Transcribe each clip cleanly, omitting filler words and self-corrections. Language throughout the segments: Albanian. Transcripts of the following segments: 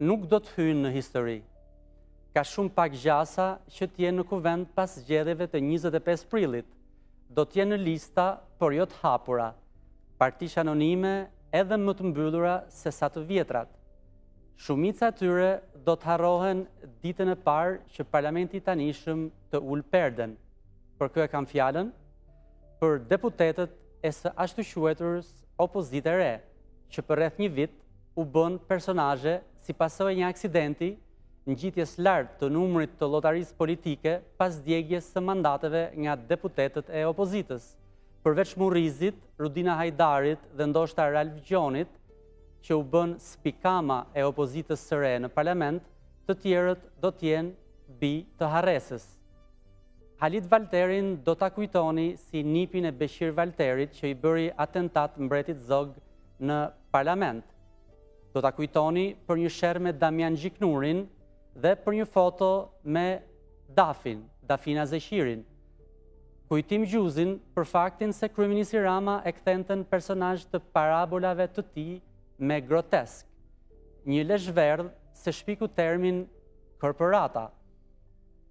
nuk do të hynë në histori. Ka shumë pak gjasa që t'jenë në kuvend pas zgjedhjeve të 25 prillit. Do t'jenë në lista, por jo të hapura. Partish anonime edhe më të mbyllura se sa të vjetrat. Shumica e tyre do të harrohen ditën e parë që Parlamenti i tanishëm të ul perden. Për kë e kam fjalën? Për deputetët e së ashtu quajturës opozite re, që për rreth një vit u bën personazhe si pasojë një aksidenti, ngjitjes lartë të numrit të llotarisë politike pas djegjes së mandateve nga deputetët e opozitës. Përveç Murrizit, Rudina Hajdarit dhe ndoshta Ralf Gjonit, që u bën spikama e opozitës së re në parlament, të tjerët do t'jenë bi të harresës. Halit Valterin do ta kujtoni si nipin e Beshir Valterit që i bëri atentat mbretit Zog në parlament. Do ta kujtoni për një sherr me Damian Gjiknurin dhe për një foto me Dafina Zeqirin. Kujtim gjuzin për faktin se kryeministri Rama e kthente në personazh të parabolave të tij me grotesk. Një leshverdh se shpiku termin korporata.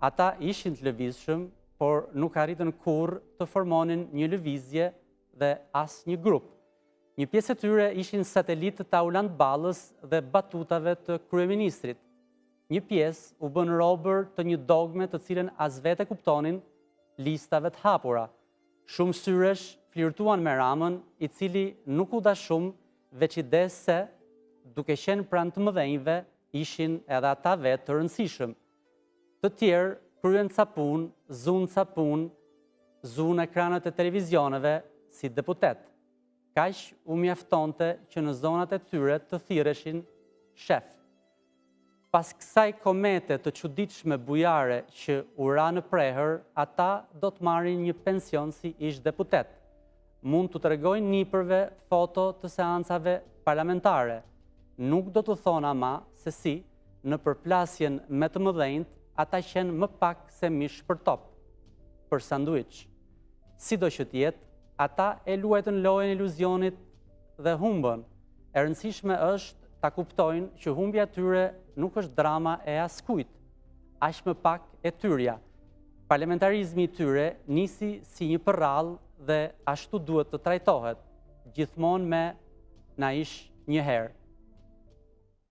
Ata ishin të lëvizshëm, por nuk arritën kurrë të formonin një lëvizje dhe as një grup. Një pjesë e tyre ishin satelitë të Taulant Ballës dhe batutave të kryeministrit. Një pjesë u bën robër të një dogme të cilën as vetë kuptonin, listave të hapura. Shumë syresh flirtuan me Ramën, i cili nuk u dha shumë, veç ides se, duke qenë pranë të mëdhenjve, ishin edhe ata vetë të rëndësishëm. Të tjerë kryen ca punë, zunë ca punë, zunë ekranët e televizioneve si deputet. Kaq u mjaftonte që në zonat e tyre të thirreshin shef. Pas kësaj komete të çuditshme bujare që u ra në prehër, ata do të marrin një pension si ish deputet. Mund të tregojnë nipërve foto të seancave parlamentare. Nuk do të thonë ama se si, në përplasjen me të mëdhenjt, ata qenë më pak se mish për top, për sanduiç. Sido që t'jetë, ata e luajtën lojën e iluzionit dhe humbën. E rëndësishme është ta kuptojnë që humbja tyre nuk është drama e askujt, aq më pak e tyrja. Parlamentarizmi i tyre nisi si një përrall dhe ashtu duhet të trajtohet, gjithmonë me na ish një herë.